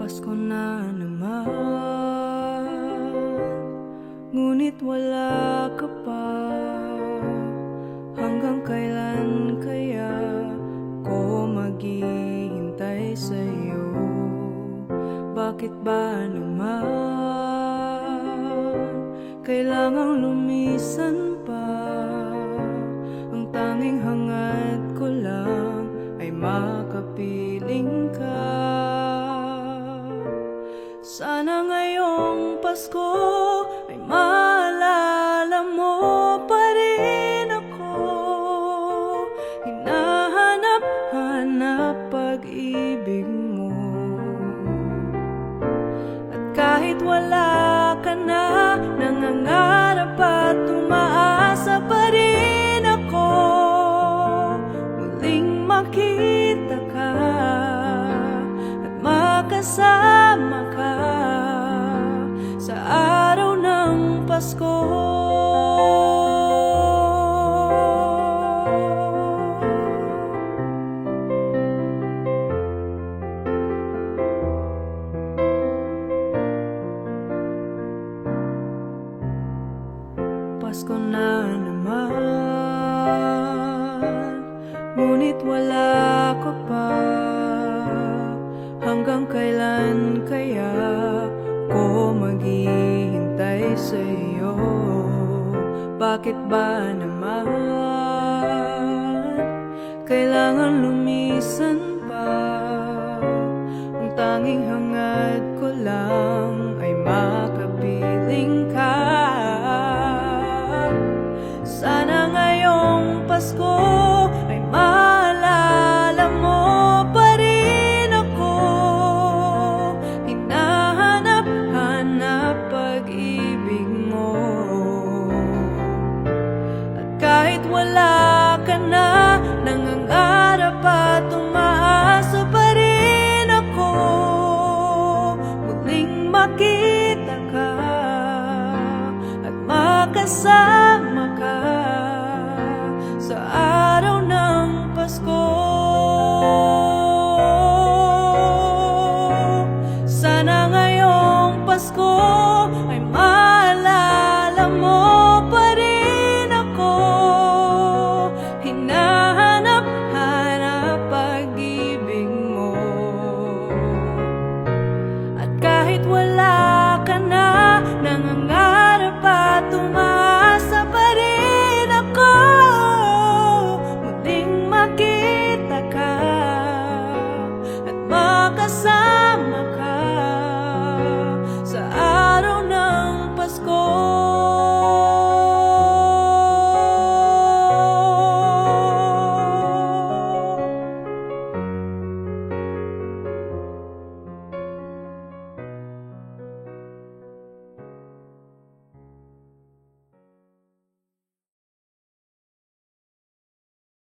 Pasko na naman, ngunit wala ka pa. Hanggang kailan kaya ko maghihintay sa'yo? Bakit ba naman kailangang lumisan pa? Ang tanging hangad ko lang ay makapiling ka. Sana ngayong Pasko ay maalala mo pa rin ako. Hinahanap-hanap pag-ibig mo. At kahit wala ka na, nangangarap at umaasa pa rin ako. Muling makita ka at makasama ka sa araw ng Pasko. Pasko na naman, ngunit wala ka pa. Hanggang kailan kaya ko maghihintay sa'yo? Bakit ba naman kailangan lumisan pa? Ang tanging hangad ko lang ay makapiling ka. Sana ngayong Pasko